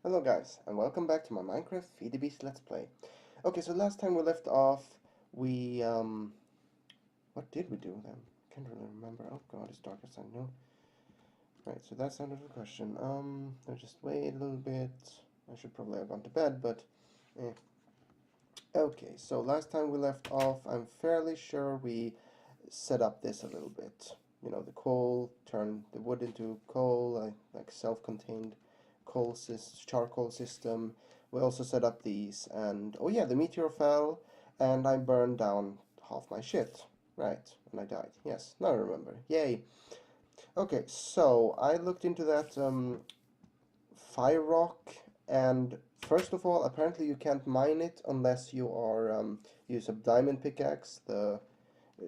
Hello guys, and welcome back to my Minecraft FTB Let's Play. Okay, so last time we left off, we, what did we do then? Can't really remember. Oh god, it's dark outside, no. Right, so that's out of the question. I'll just wait a little bit. I should probably have gone to bed, but, eh. Okay, so last time we left off, I'm fairly sure we set up this a little bit. You know, the coal, turn the wood into coal, like self-contained charcoal system. We also set up these, and oh yeah, the meteor fell, and I burned down half my shit. Right, and I died. Yes, now I remember. Yay. Okay, so I looked into that fire rock, and first of all, apparently you can't mine it unless you are use a diamond pickaxe, the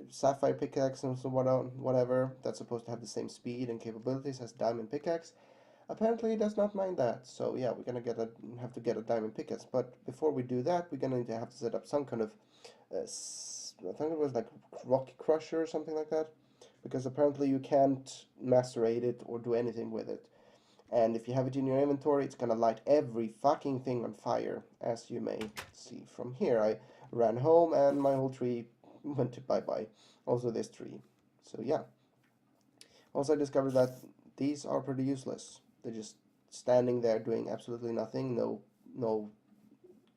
sapphire pickaxe, and so whatever. That's supposed to have the same speed and capabilities as diamond pickaxe. Apparently it does not mind that, so yeah, we're gonna have to get a diamond pickaxe. But before we do that, we're gonna have to set up some kind of, I think it was like rock crusher or something like that, because apparently you can't macerate it or do anything with it. And if you have it in your inventory, it's gonna light every fucking thing on fire, as you may see from here. I ran home and my whole tree went to bye-bye. Also this tree. So yeah. Also I discovered that these are pretty useless. They're just standing there doing absolutely nothing. No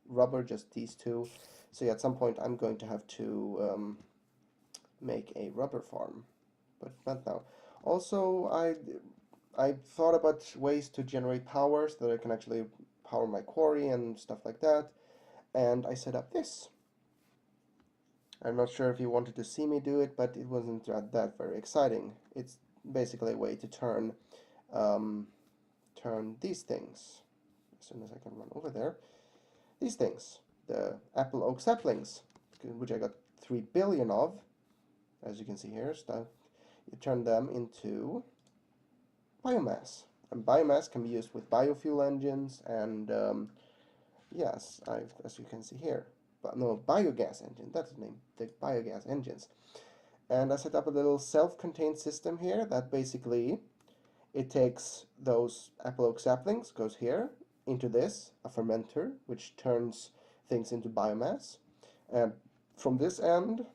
rubber, just these two. So yeah, at some point I'm going to have to make a rubber farm, but not now. Also, I thought about ways to generate power so that I can actually power my quarry and stuff like that. And I set up this. I'm not sure if you wanted to see me do it, but it wasn't that very exciting. It's basically a way to um, turn these things, as soon as I can run over there, these things, the apple oak saplings, which I got 3 billion of, as you can see here, you turn them into biomass. And biomass can be used with biofuel engines and, yes, as you can see here, but no, biogas engine, that's the name, the biogas engines. And I set up a little self-contained system here that basically it takes those apple oak saplings, goes here, into this, a fermenter, which turns things into biomass. And from this end,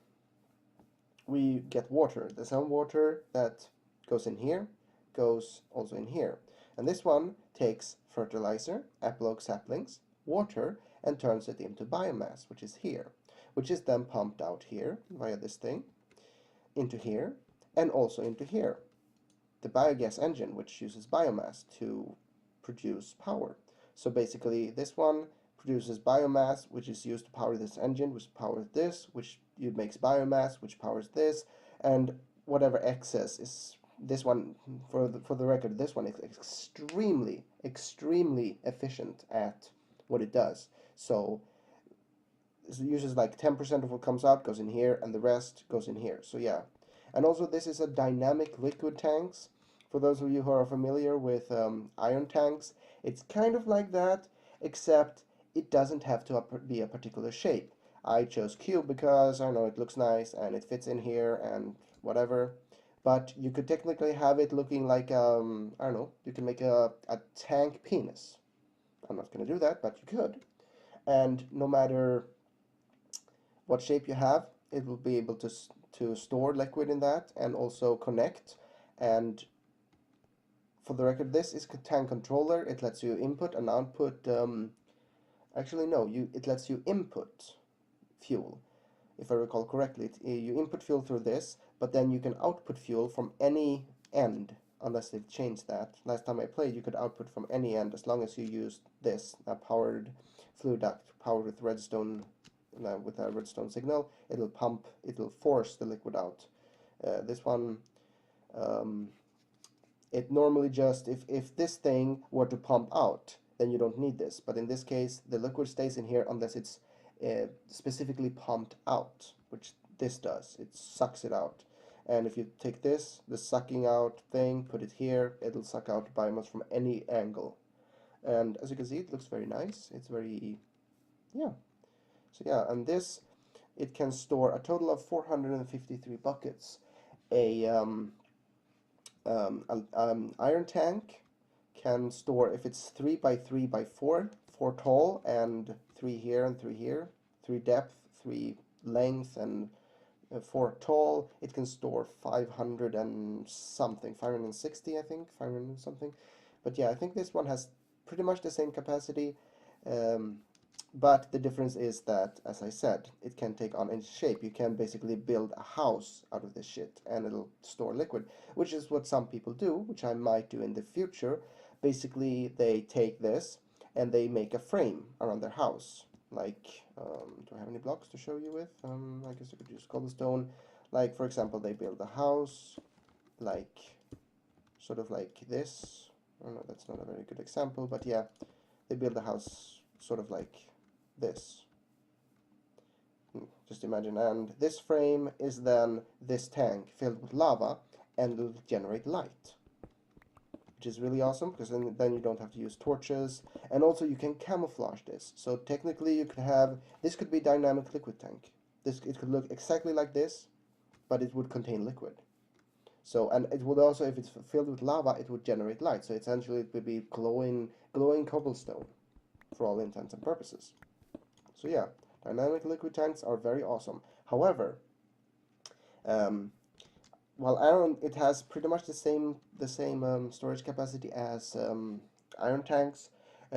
we get water. The same water that goes in here goes also in here. And this one takes fertilizer, apple oak saplings, water, and turns it into biomass, which is here, which is then pumped out here via this thing, into here, and also into here. The biogas engine, which uses biomass to produce power. So basically this one produces biomass, which is used to power this engine, which powers this, which makes biomass, which powers this, and whatever excess is this one, for the record, this one is extremely efficient at what it does. So it uses like 10% of what comes out goes in here, and the rest goes in here. So yeah. And also this is a dynamic liquid tanks. For those of you who are familiar with iron tanks, it's kind of like that, except it doesn't have to be a particular shape. I chose cube because I know it looks nice and it fits in here and whatever. But you could technically have it looking like, I don't know, you can make a tank penis. I'm not going to do that, but you could. And no matter what shape you have, it will be able to store liquid in that and also connect. And for the record, this is a tank controller. It lets you input and output. Actually, no, it lets you input fuel. If I recall correctly, you input fuel through this, but then you can output fuel from any end, unless they've changed that. Last time I played, you could output from any end as long as you used this, a powered fluid duct, powered with redstone, with a redstone signal. It'll force the liquid out. This one, it normally just, if this thing were to pump out, then you don't need this. But in this case, the liquid stays in here unless it's specifically pumped out, which this does. It sucks it out. And if you take this, the sucking out thing, put it here, it'll suck out biomass from any angle. And as you can see, it looks very nice. It's very, yeah. So yeah, and this, it can store a total of 453 buckets. A iron tank can store, if it's 3 by 3 by 4, 4 tall and 3 here and 3 here, 3 depth, 3 length, and 4 tall, it can store 500 and something, 560 I think, 500 and something. But yeah, I think this one has pretty much the same capacity, but the difference is that, as I said, it can take on any shape. You can basically build a house out of this shit and it'll store liquid, which is what some people do, which I might do in the future. Basically, they take this and they make a frame around their house. Like, do I have any blocks to show you with? I guess I could use cobblestone. Like, for example, they build a house, like, sort of like this. Oh no, that's not a very good example, but yeah, they build a house sort of like this. Just imagine, and this frame is then this tank filled with lava, and it'll generate light, which is really awesome, because then you don't have to use torches, and also you can camouflage this. So technically you could have, this could be dynamic liquid tank. It could look exactly like this, but it would contain liquid. So, and it would also, if it's filled with lava, it would generate light. So essentially it would be glowing cobblestone for all intents and purposes. So yeah, dynamic liquid tanks are very awesome. However, while iron, it has pretty much the same storage capacity as iron tanks.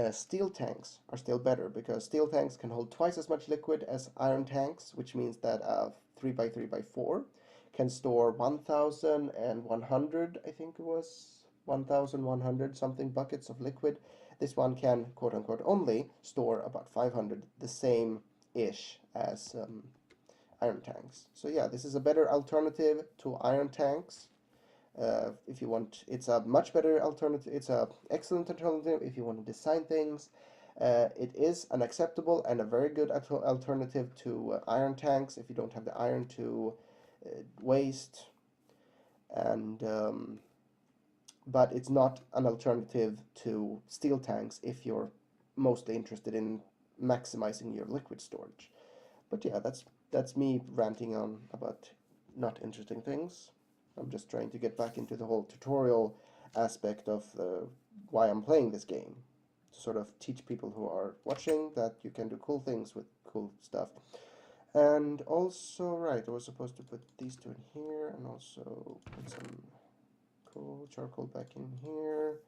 Steel tanks are still better, because steel tanks can hold twice as much liquid as iron tanks, which means that a 3 by 3 by 4 can store 1,100, I think it was 1,100 something buckets of liquid. This one can, quote unquote, only store about 500, the same-ish as iron tanks. So yeah, this is a better alternative to iron tanks. If you want, it's a much better alternative. It's a excellent alternative if you want to design things. It is an acceptable and a very good alternative to iron tanks if you don't have the iron to waste, and but it's not an alternative to steel tanks if you're mostly interested in maximizing your liquid storage. But yeah, that's me ranting on about not interesting things. I'm just trying to get back into the whole tutorial aspect of why I'm playing this game, to sort of teach people who are watching that you can do cool things with cool stuff. And also, right, I was supposed to put these two in here, and also put some cool charcoal back in here,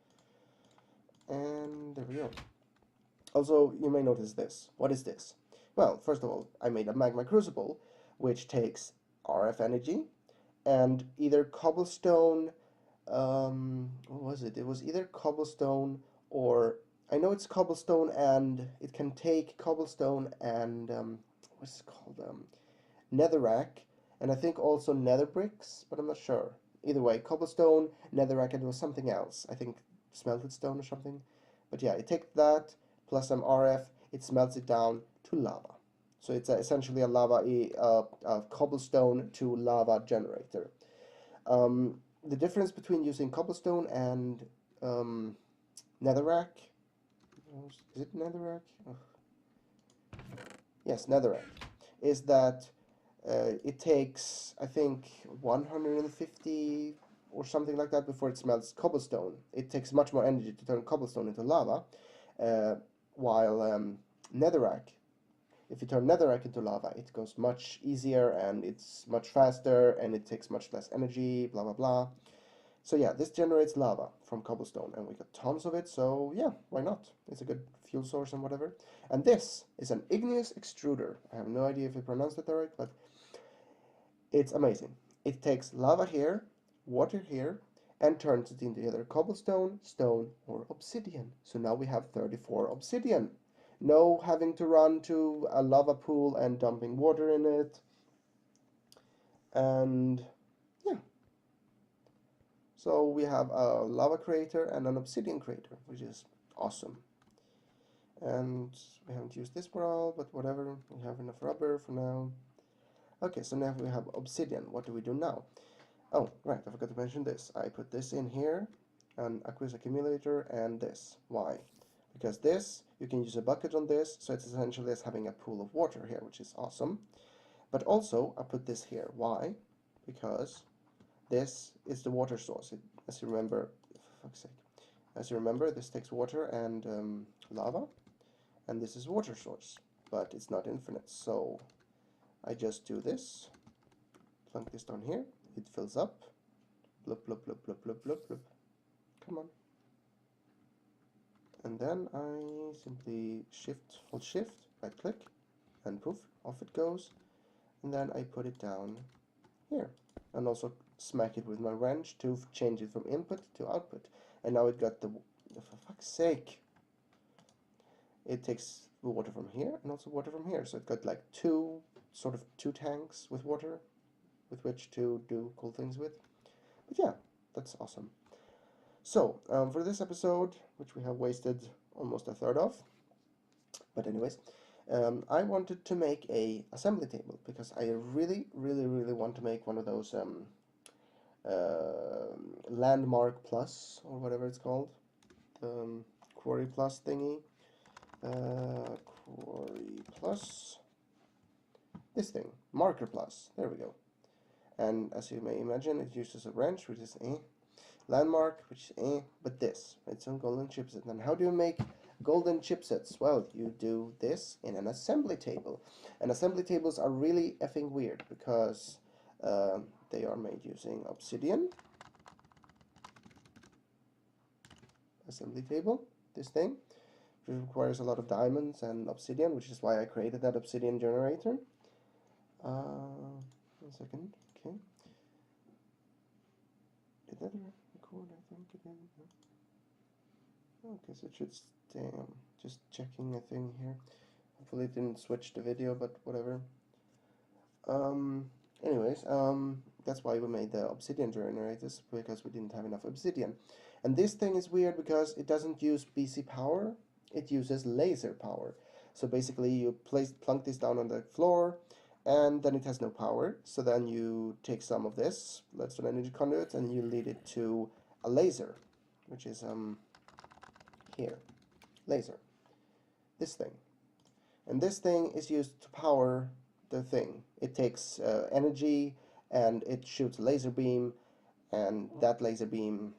and there we go. Also, you may notice this. What is this? Well, first of all, I made a magma crucible, which takes RF energy, and either cobblestone, what was it? It was either cobblestone or, I know it's cobblestone, and it can take cobblestone and, what's it called? Netherrack, and I think also nether bricks, but I'm not sure. Either way, cobblestone, netherrack, and it was something else. I think smelted stone or something. But yeah, it takes that plus some RF, it smelts it down to lava. So it's essentially a cobblestone to lava generator. The difference between using cobblestone and netherrack, is it netherrack? Oh. Yes, netherrack, is that it takes, I think, 150 or something like that before it smelts cobblestone. It takes much more energy to turn cobblestone into lava, while netherrack, if you turn netherrack into lava, it goes much easier and it's much faster and it takes much less energy, blah blah blah. So yeah, this generates lava from cobblestone, and we got tons of it, so yeah, why not? It's a good fuel source and whatever. And this is an igneous extruder. I have no idea if I pronounced it right, but it's amazing. It takes lava here, water here, and turns it into either cobblestone, stone, or obsidian. So now we have 34 obsidian. No having to run to a lava pool and dumping water in it. And yeah. So we have a lava creator and an obsidian creator, which is awesome. And we haven't used this for all, but whatever. We have enough rubber for now. Okay, so now we have obsidian. What do we do now? Oh, right, I forgot to mention this. I put this in here, an aqueous accumulator, and this. Why? Because this, you can use a bucket on this, so it's essentially as having a pool of water here, which is awesome. But also, I put this here. Why? Because this is the water source. As you remember, for fuck's sake, As you remember, this takes water and lava, and this is water source, but it's not infinite, so I just do this, plunk this down here, it fills up, blub blub blub blub blub blub blub, come on, and then I simply hold shift, right click, and poof, off it goes, and then I put it down here, and also smack it with my wrench to change it from input to output, and now it got the, for fuck's sake, it takes the water from here and also water from here, so it got like two tanks with water with which to do cool things with. But yeah, that's awesome. So for this episode, which we have wasted almost a third of, but anyways, I wanted to make a assembly table because I really want to make one of those landmark plus or whatever it's called, quarry plus thingy, quarry plus this thing, marker plus, there we go. And as you may imagine, it uses a wrench, which is landmark, which is but this, it's a golden chipset. And how do you make golden chipsets? Well, you do this in an assembly table. And assembly tables are really effing weird because they are made using obsidian. Assembly table, this thing, which requires a lot of diamonds and obsidian, which is why I created that obsidian generator. 1 second, okay. Did that record? I think it did. Okay, so it should stay. Just checking a thing here. Hopefully it didn't switch the video, but whatever. Anyways, that's why we made the obsidian generators, because we didn't have enough obsidian. And this thing is weird because it doesn't use BC power, it uses laser power. So basically you plunk this down on the floor, and then it has no power. So then you take some of this redstone energy conduit and you lead it to a laser, which is here, laser, this thing. And this thing is used to power the thing. It takes energy and it shoots a laser beam, and that laser beam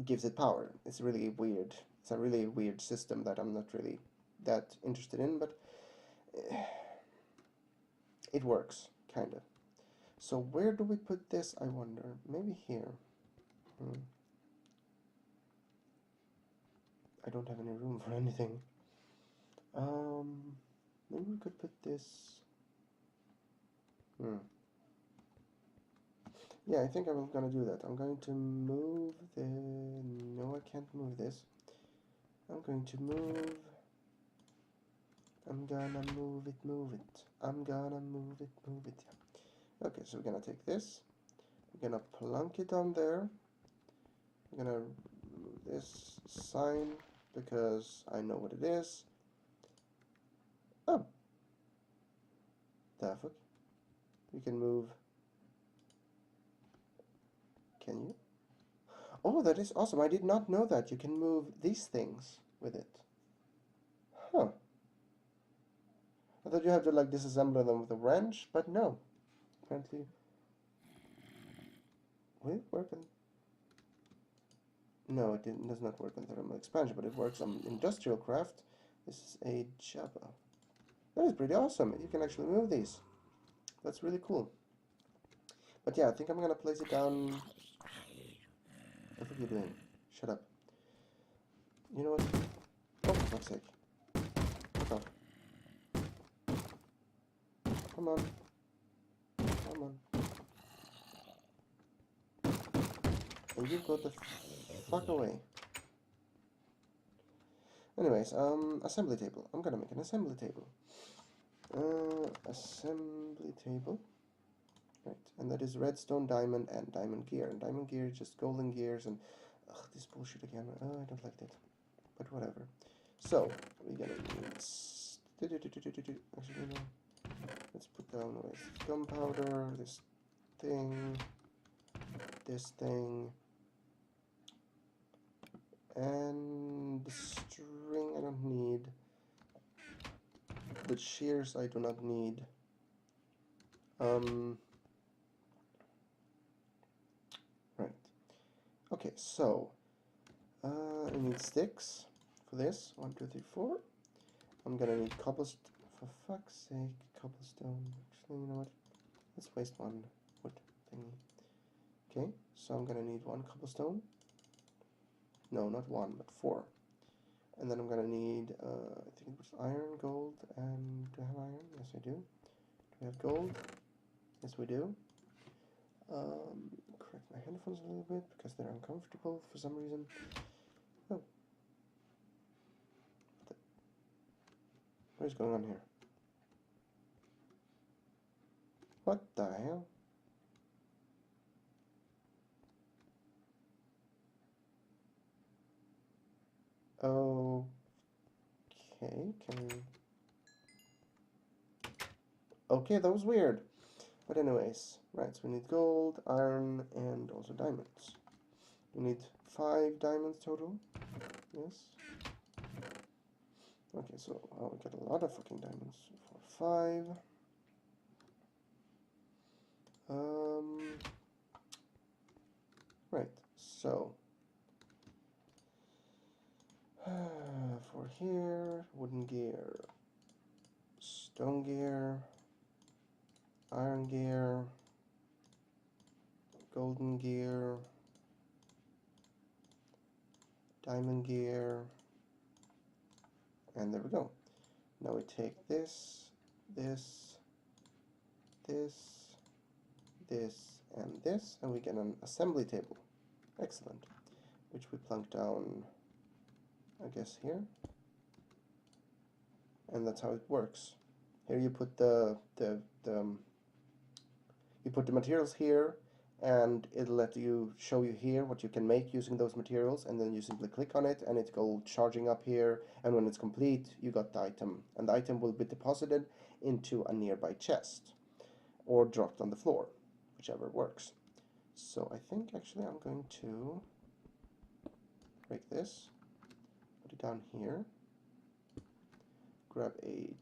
gives it power. It's really weird. It's a really weird system that I'm not really that interested in, but it works, kind of. So where do we put this, I wonder? Maybe here. I don't have any room for anything. Maybe we could put this... Yeah, I think I'm gonna do that. I'm going to move the... No, I can't move this. I'm going to move... I'm gonna move it. I'm gonna move it. Yeah. Okay, so we're gonna take this. We're gonna plunk it down there. We're gonna move this sign because I know what it is. Oh. The fuck? We can move... Can you? Oh, that is awesome. I did not know that. You can move these things with it. Huh. I thought you have to like disassemble them with a wrench, but no. Apparently... Will it work on... No, it does not work on thermal expansion, but it works on industrial craft. This is a Java. That is pretty awesome. You can actually move these. That's really cool. But yeah, I think I'm gonna place it down... What are you doing? Shut up. You know what? Oh, for fuck's sake. Fuck off. Come on. Come on. And you go the fuck away. Anyways, assembly table. I'm gonna make an assembly table. Assembly table. Right, and that is redstone, diamond, and diamond gear. And diamond gear is just golden gears and... Ugh, this bullshit again. Oh, I don't like that. But whatever. So, we're gonna use... Actually, no. Let's put down with gunpowder, this thing, and the string I don't need. The shears I do not need. Right. Okay, so I need sticks for this. 1, 2, 3, 4. I'm gonna need cobblestone. For fuck's sake, cobblestone. Actually, you know what? Let's waste one wood thingy. Okay, so I'm gonna need 1 cobblestone. No, not 1, but 4. And then I'm gonna need, I think it was iron, gold, and do I have iron? Yes, I do. Do we have gold? Yes, we do. Correct my headphones a little bit because they're uncomfortable for some reason. Oh. What is going on here? What the hell? Okay, can we... Okay, that was weird. But anyways, right, so we need gold, iron, and also diamonds. We need 5 diamonds total. Yes. Okay, so we got a lot of fucking diamonds. 4, 5. Right, so for here, wooden gear, stone gear, iron gear, golden gear, diamond gear, and there we go. Now we take this, this, and this, and we get an assembly table. Excellent. Which we plunk down, I guess, here. And that's how it works. Here you put you put the materials here, and it'll show you here what you can make using those materials, and then you simply click on it and it goes charging up here, and when it's complete you got the item, and the item will be deposited into a nearby chest or dropped on the floor, whichever works. So I think actually I'm going to break this, put it down here, grab a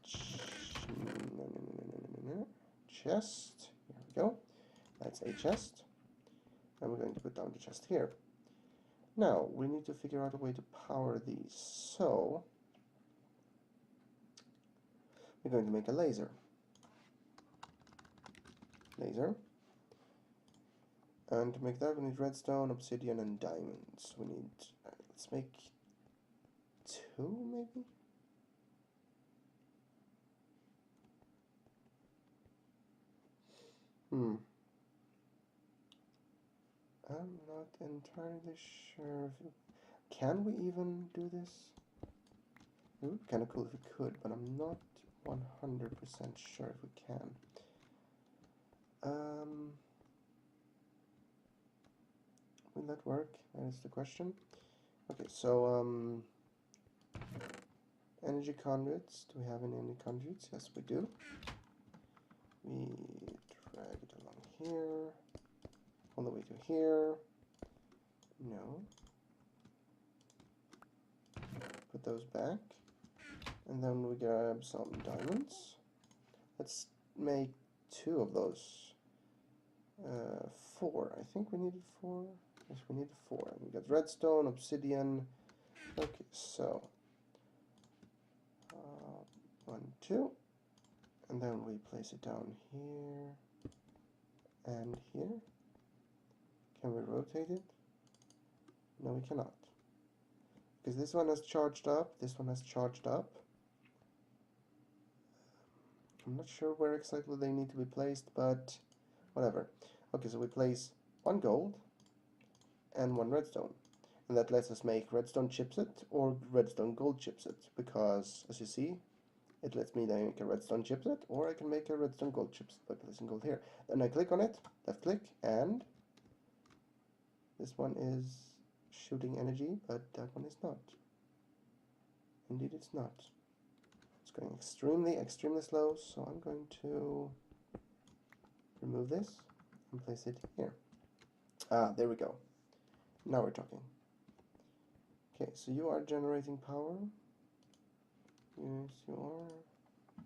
chest, here we go, that's a chest, and we're going to put down the chest here. Now we need to figure out a way to power these, so we're going to make a laser, and to make that we need redstone, obsidian, and diamonds. We need, let's make 2 maybe? I'm not entirely sure if can we even do this? It would be kind of cool if we could, but I'm not 100% sure if we can. Will that work? That is the question. Okay, so energy conduits. Do we have any conduits? Yes, we do. We drag it along here, all the way to here. No. Put those back. And then we grab some diamonds. Let's make 2 of those. 4. I think we needed 4. Yes, we needed 4. We got redstone, obsidian. Okay, so 1, 2. And then we place it down here and here. Can we rotate it? No, we cannot. Because this one has charged up, this one has charged up. I'm not sure where exactly they need to be placed, but whatever. Okay, so we place 1 gold and 1 redstone. And that lets us make redstone chipset or redstone gold chipset, because as you see, it lets me then make a redstone chipset, or I can make a redstone gold chipset by placing gold here. Then I click on it, left click, and this one is shooting energy, but that one is not. Indeed it's not. It's going extremely slow, so I'm going to remove this and place it here. Ah, there we go. Now we're talking. Okay, so you are generating power. Yes, you are.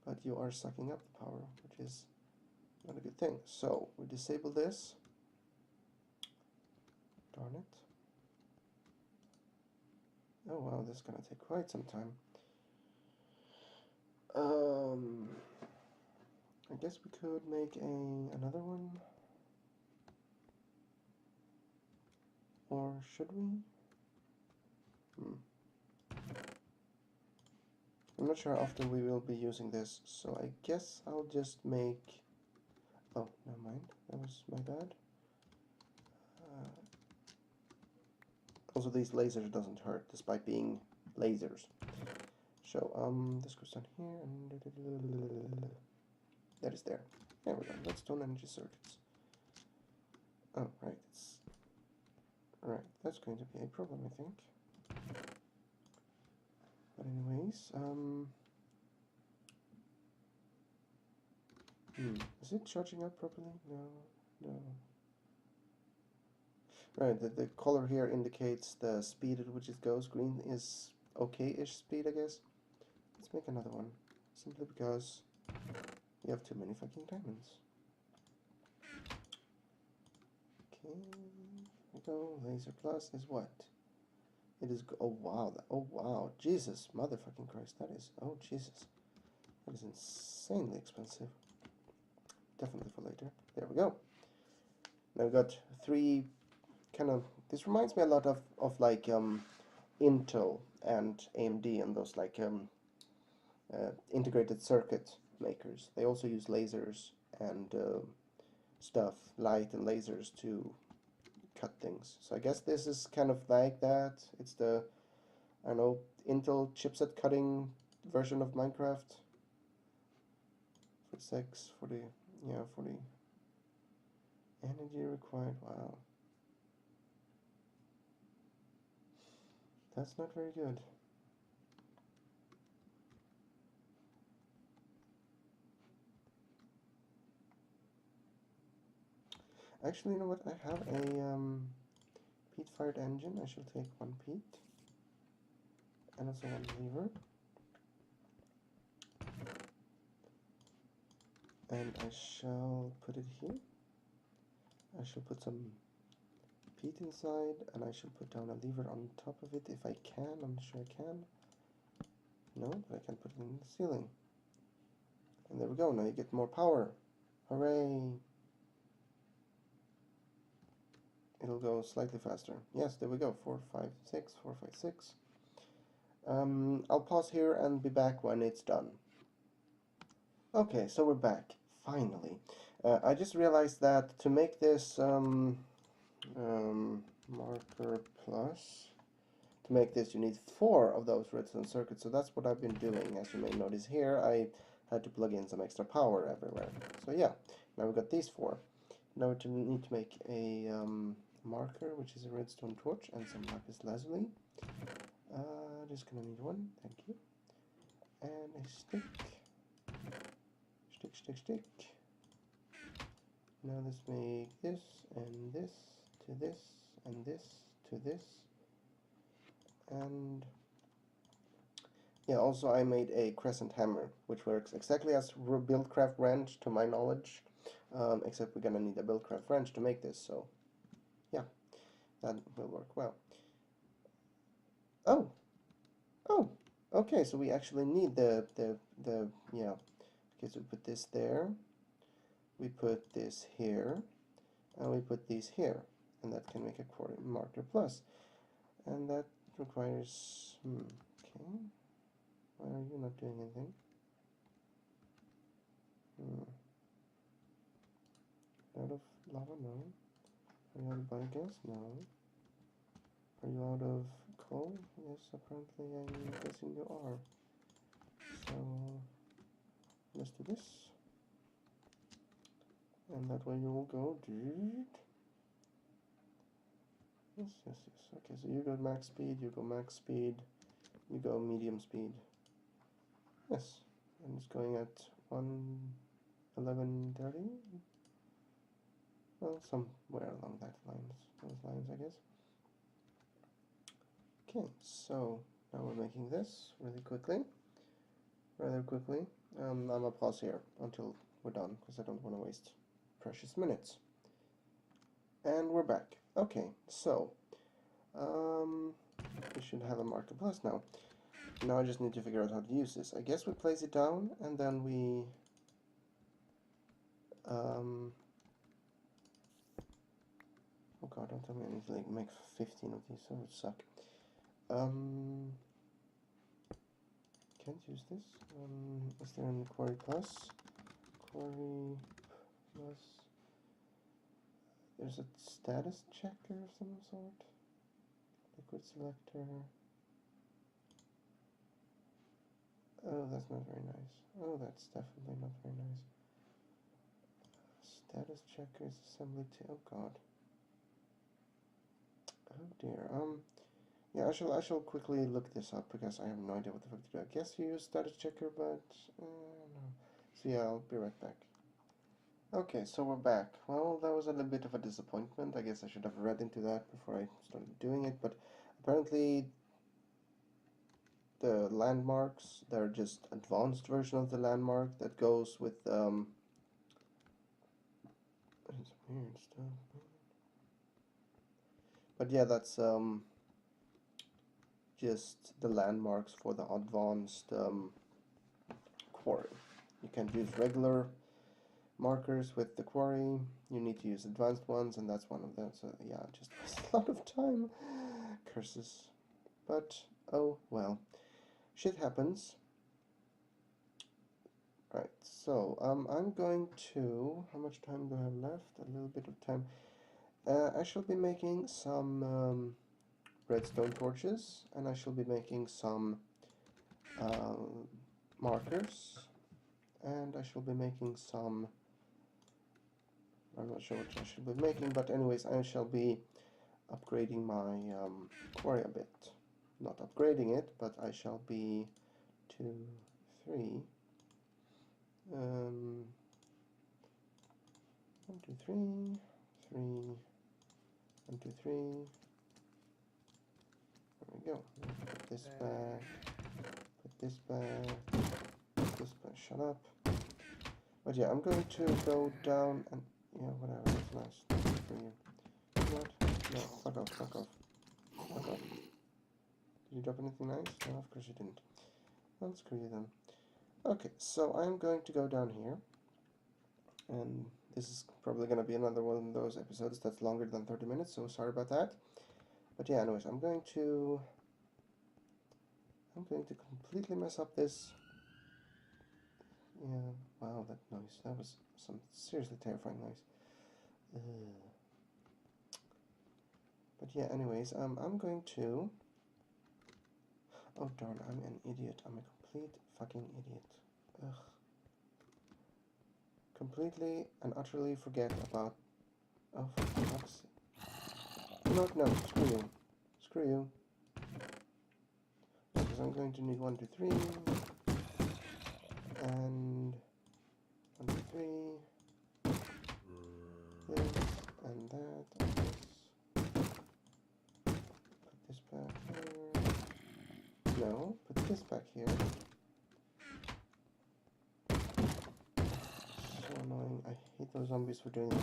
But you are sucking up the power, which is not a good thing. So we disable this. Darn it. Oh wow, this is gonna take quite some time. I guess we could make another one, or should we? I'm not sure how often we will be using this, so I guess I'll just make... Oh, never mind, that was my bad. Also, these lasers doesn't hurt, despite being lasers. So, this goes down here, and... That is there. There we go, redstone energy circuits. Oh, right, right, that's going to be a problem, I think. But anyways, is it charging up properly? No. Right, the color here indicates the speed at which it goes. Green is okay-ish speed, I guess. Let's make another one, simply because we have too many fucking diamonds. Okay, here we go. Laser plus is what? It is, oh wow, Jesus, motherfucking Christ, that is, oh Jesus. That is insanely expensive. Definitely for later. There we go. Now we've got three kind of, this reminds me a lot of like Intel and AMD and those like integrated circuit makers. They also use lasers and stuff, light and lasers to cut things. So I guess this is kind of like that. It's the, I don't know, Intel chipset cutting version of Minecraft. 46, 40, yeah, 40 energy required. Wow, that's not very good. Actually, you know what? I have a peat-fired engine. I shall take one peat and also one lever, and I shall put it here. I shall put some peat inside, and I shall put down a lever on top of it if I can. I'm sure I can. No, but I can put it in the ceiling. And there we go. Now you get more power. Hooray! It'll go slightly faster. Yes, there we go. 4, 5, 6, 4, 5, 6. I'll pause here and be back when it's done. Okay, so we're back. Finally. I just realized that to make this marker plus, to make this you need 4 of those redstone circuits, so that's what I've been doing. As you may notice here, I had to plug in some extra power everywhere. So yeah, now we've got these 4. Now we need to make a marker, which is a redstone torch, and some lapis lazuli. Just gonna need 1, thank you. And a stick. Stick. Now let's make this, and this, to this, and this, to this. And yeah, also I made a crescent hammer, which works exactly as Buildcraft wrench, to my knowledge, except we're gonna need a Buildcraft wrench to make this, so yeah, that will work well. Oh, okay, so we actually need the yeah, okay, so we put this there, we put this here, and we put these here, and that can make a quarter marker plus, and that requires, okay, why are you not doing anything? Out of lava? No. Are you out of biogas? No. Are you out of coal? Yes, apparently I'm guessing you are. So let's do this. And that way you will go. Yes. Okay, so you go max speed, you go max speed, you go medium speed. Yes, and it's going at 11:30. Well, somewhere along those lines, I guess. Okay, so now we're making this rather quickly. I'm gonna pause here until we're done, because I don't want to waste precious minutes. And we're back. Okay, so we should have a marker plus now. Now I just need to figure out how to use this. I guess we place it down and then we oh god, don't tell me I need to like make 15 of these, that would suck. Can't use this. Is there any quarry plus? Quarry plus. There's a status checker of some sort. Liquid selector. Oh, that's not very nice. Oh, that's definitely not very nice. Status checkers, assembly oh god. Oh dear. Yeah, I shall quickly look this up because I have no idea what the fuck to do. I guess you use status checker, but no. So yeah, I'll be right back. Okay, so we're back. Well, that was a little bit of a disappointment. I guess I should have read into that before I started doing it, but apparently the landmarks, they're just advanced version of the landmark that goes with weird stuff. But yeah, that's just the landmarks for the advanced quarry. You can't use regular markers with the quarry. You need to use advanced ones, and that's one of them. So yeah, just a lot of time. Curses. But oh well. Shit happens. Right, so I'm going to... How much time do I have left? A little bit of time. I shall be making some redstone torches, and I shall be making some markers, and I shall be making some... I'm not sure what I should be making, but anyways, I shall be upgrading my quarry a bit. Not upgrading it, but I shall be 2, 3. 1, 2, 3, 3, 1, 2, 3. There we go. Put this back. Put this back. Put this back. Shut up. But yeah, I'm going to go down and yeah, whatever. That's nice. Good for you. What? No, fuck off. Fuck off. Fuck off. Did you drop anything nice? No, of course you didn't. Well, screw you then. Okay, so I'm going to go down here, and this is probably going to be another one of those episodes that's longer than 30 minutes, so sorry about that. But yeah, anyways, I'm going to completely mess up this. Yeah, wow, that noise. That was some seriously terrifying noise. But yeah, anyways, I'm going to... Oh darn, I'm an idiot. I'm a complete fucking idiot. Ugh. Completely and utterly forget about... Oh, for fuck's sake. No, screw you. Screw you. Because I'm going to need 1, 2, 3. And... 1, 2, 3. This, and that, and this. Put this back here. No, put this back here. So annoying. I hate those zombies for doing that.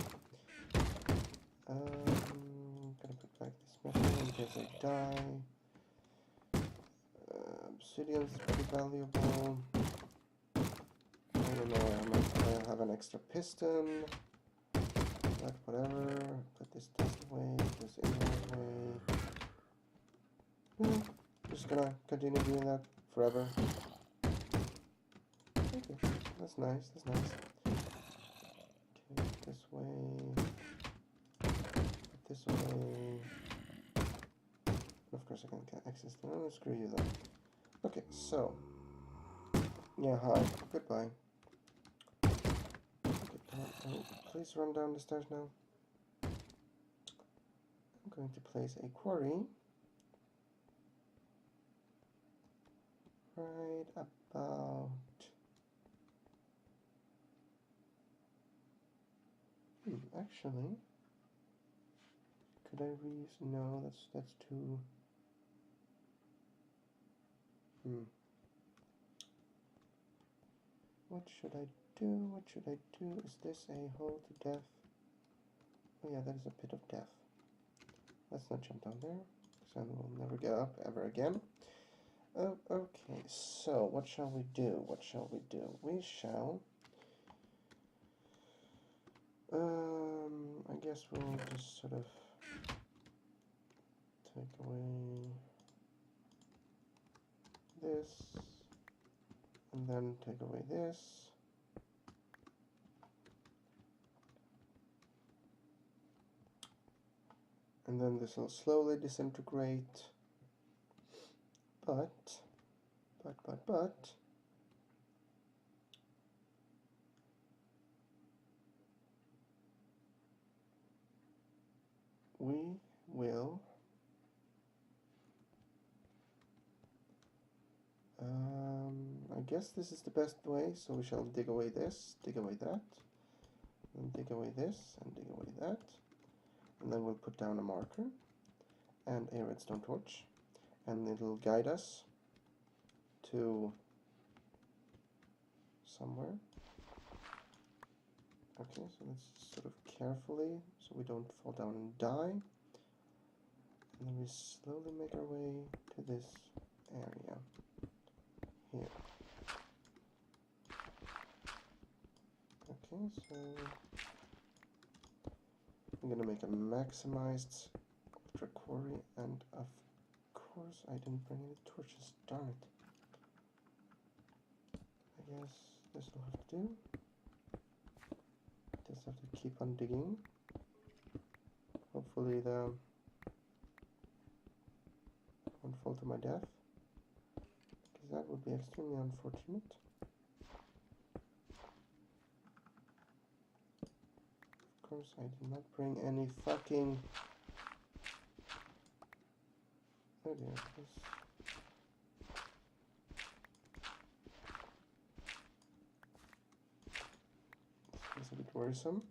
Gonna put back this metal in case I die. Obsidian's pretty valuable. I don't know, I'll have an extra piston. But whatever. Put this away, this away. Just gonna continue doing that forever. Okay, that's nice, that's nice. Okay, this way. This way. Of course I can get access to... Oh, screw you then. Okay, so... Yeah, hi. Goodbye. Okay, can I please run down the stairs now? I'm going to place a quarry right about... actually... Could I reuse... No, that's too... What should I do? What should I do? Is this a hole to death? Oh yeah, that is a pit of death. Let's not jump down there, and we'll never get up ever again. Oh, okay, so what shall we do? What shall we do? We shall... I guess we'll just sort of take away this, and then take away this. And then this will slowly disintegrate. But we will I guess this is the best way, so we shall dig away this, dig away that, and dig away this, and dig away that, and then we'll put down a marker and a redstone torch, and it'll guide us to somewhere. Okay, so let's sort of carefully, so we don't fall down and die. And then we slowly make our way to this area here. Okay, so I'm gonna make a maximized ultra quarry, and of course I didn't bring any torches, darn it. I guess this will have to do. Just have to keep on digging. Hopefully the won't fall to my death, because that would be extremely unfortunate. Of course I did not bring any fucking... Oh dear, this... This is a bit worrisome.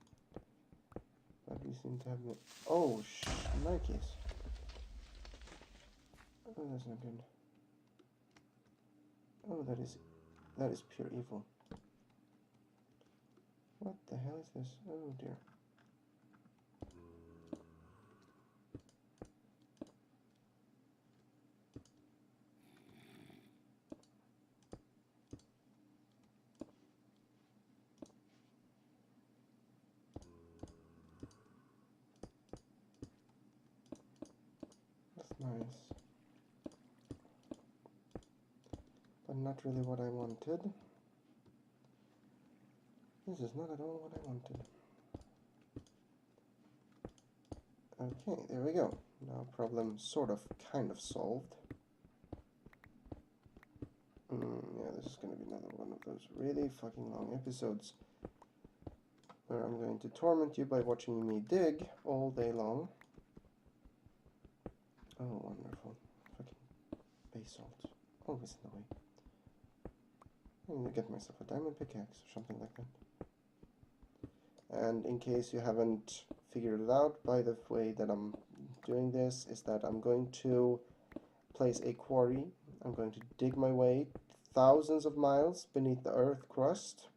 But we seem to have the... Oh, shnikes. Oh, that's not good. Oh, that is pure evil. What the hell is this? Oh dear. That's nice. But not really what I wanted. This is not at all what I wanted. Okay, there we go. Now problem sort of, kind of solved. Yeah, this is going to be another one of those really fucking long episodes where I'm going to torment you by watching me dig all day long. Oh, wonderful. Fucking basalt. Always in the way. I need to get myself a diamond pickaxe or something like that. And in case you haven't figured it out, by the way that I'm doing this, is that I'm going to place a quarry. I'm going to dig my way thousands of miles beneath the earth crust.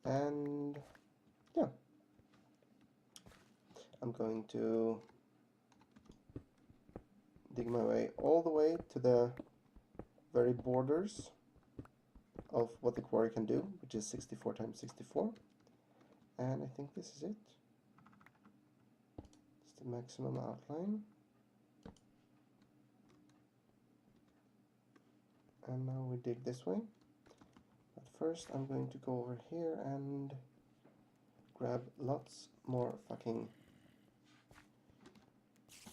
And yeah. I'm going to dig my way all the way to the very borders of what the quarry can do, which is 64 times 64. And I think this is it. It's the maximum outline. And now we dig this way. But first I'm going to go over here and grab lots more fucking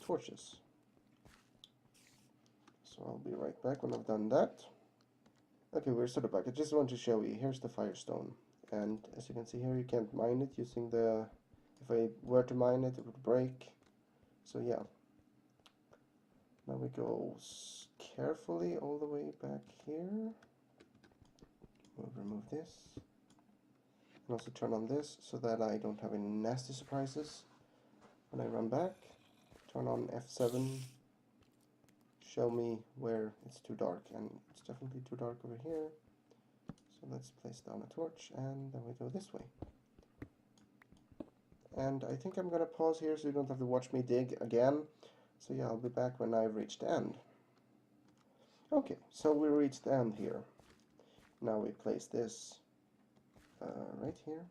torches. So I'll be right back when I've done that. Okay, we're sort of back. I just want to show you. Here's the firestone. And as you can see here, you can't mine it using the... If I were to mine it, it would break. So yeah. Now we go carefully all the way back here. We'll remove this. And also turn on this so that I don't have any nasty surprises when I run back. Turn on F7. Show me where it's too dark. And it's definitely too dark over here. So let's place down a torch, and then we go this way. And I think I'm gonna pause here so you don't have to watch me dig again. So yeah, I'll be back when I've reached the end. Okay, so we reached the end here. Now we place this right here,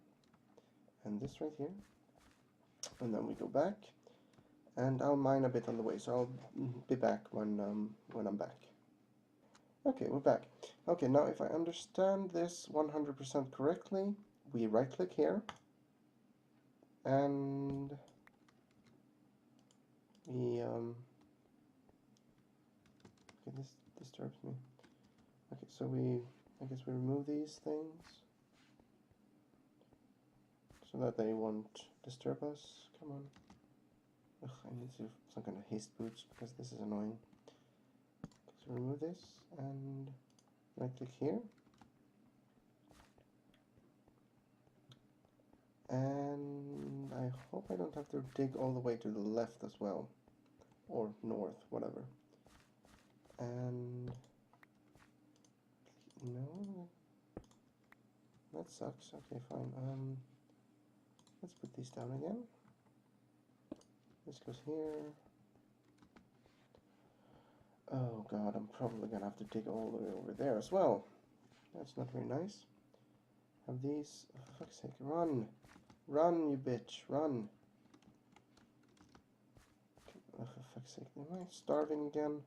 and this right here, and then we go back, and I'll mine a bit on the way, so I'll be back when I'm back. Okay, we're back. Okay, now if I understand this 100% correctly, we right-click here, and we okay, this disturbs me. Okay, so I guess we remove these things so that they won't disturb us. Come on. Ugh, I need to some kind of haste boots because this is annoying. So remove this and right click here. And I hope I don't have to dig all the way to the left as well. Or north, whatever. And no, that sucks. Okay, fine. Let's put these down again. This goes here. Oh god, I'm probably gonna have to dig all the way over there as well. That's not very nice. Have these, oh, for fuck's sake, run! Run, you bitch, run! Oh, for fuck's sake, am I starving again?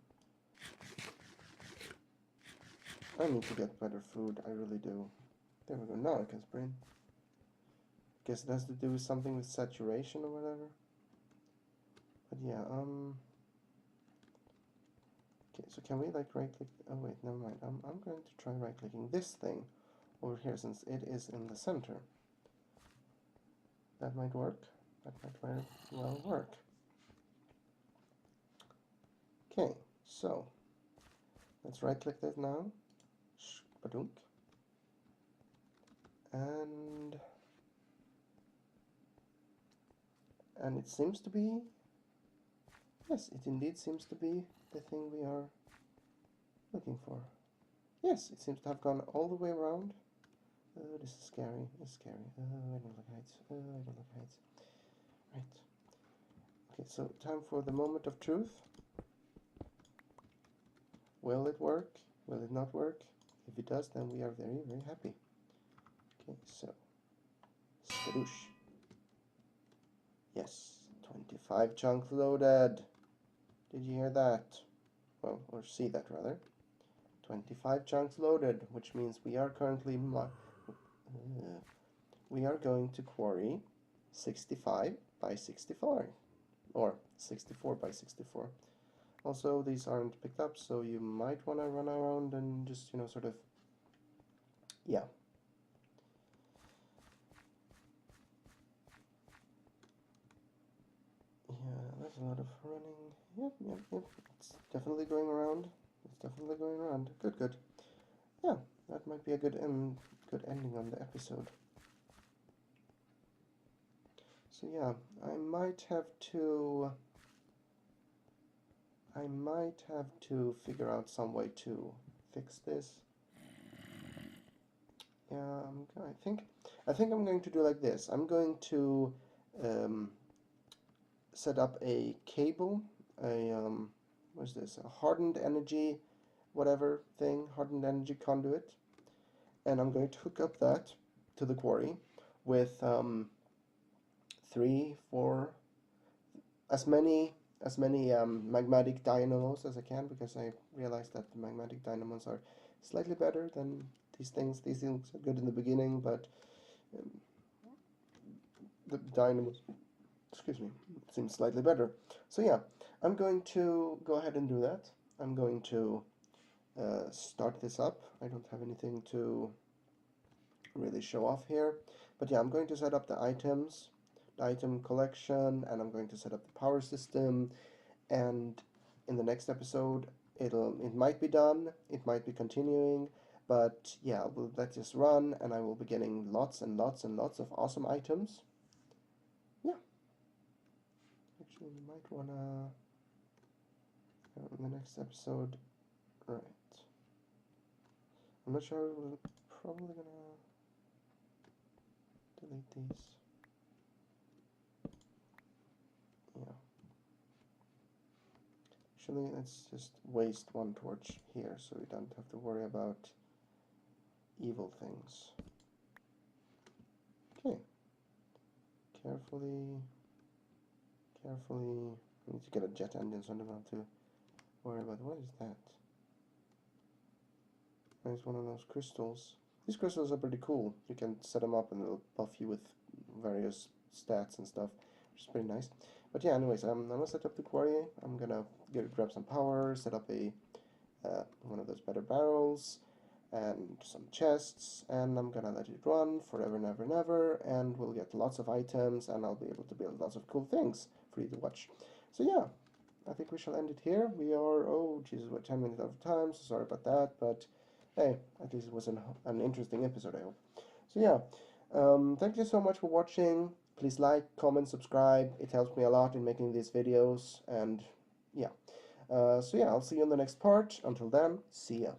I need to get better food, I really do. There we go, now I can sprint. Guess it has to do with something with saturation or whatever. But yeah, okay, so can we like right click? Oh wait, never mind. I'm going to try right clicking this thing over here since it is in the center. That might work. That might very well work. Okay, so let's right click that now. Badunk. And it seems to be, yes, it indeed seems to be the thing we are looking for. Yes, it seems to have gone all the way around. Oh, this is scary. It's scary. Oh, I don't like heights. Oh, I don't like heights. Right. Okay, so time for the moment of truth. Will it work? Will it not work? If it does, then we are very, very happy. Okay, so skadoosh. Yes, 25 chunks loaded. Did you hear that? Well, or see that rather. 25 chunks loaded, which means we are currently we are going to quarry 65 by 64 or 64 by 64. Also, these aren't picked up, so you might want to run around and just, you know, sort of, yeah. Yeah, that's a lot of running. Yep. It's definitely going around. It's definitely going around. Good. Yeah, that might be a good ending on the episode. So yeah, I might have to figure out some way to fix this. Yeah, I think I'm going to do like this. I'm going to set up a cable, what's this? A hardened energy, whatever thing, hardened energy conduit, and I'm going to hook up that to the quarry with 3, 4, as many magmatic dynamos as I can, because I realized that the magmatic dynamos are slightly better than these things. These things are good in the beginning, but the dynamos, excuse me, seem slightly better. So yeah, I'm going to go ahead and do that. I'm going to start this up. I don't have anything to really show off here, but yeah, I'm going to set up the items, the item collection, and I'm going to set up the power system, and in the next episode it might be done, it might be continuing, but yeah, we'll let this run and I will be getting lots and lots and lots of awesome items. Yeah, actually we might wanna in the next episode, right, I'm not sure, we're probably gonna delete these. Yeah. Actually, let's just waste one torch here so we don't have to worry about evil things. Okay. Carefully. I need to get a jet engine so I don't have to worry about what is that. There's one of those crystals. These crystals are pretty cool. You can set them up and it'll buff you with various stats and stuff, which is pretty nice. But yeah, anyways, I'm gonna set up the quarry. I'm gonna grab some power, set up a one of those better barrels, and some chests, and I'm gonna let it run forever and ever and ever, and we'll get lots of items, and I'll be able to build lots of cool things for you to watch. So yeah, I think we shall end it here. We are, oh Jesus, we're 10 minutes out of time, so sorry about that, but hey, at least it was an interesting episode, I hope. So yeah, thank you so much for watching. Please like, comment, subscribe. It helps me a lot in making these videos, and yeah. So yeah, I'll see you in the next part. Until then, see ya.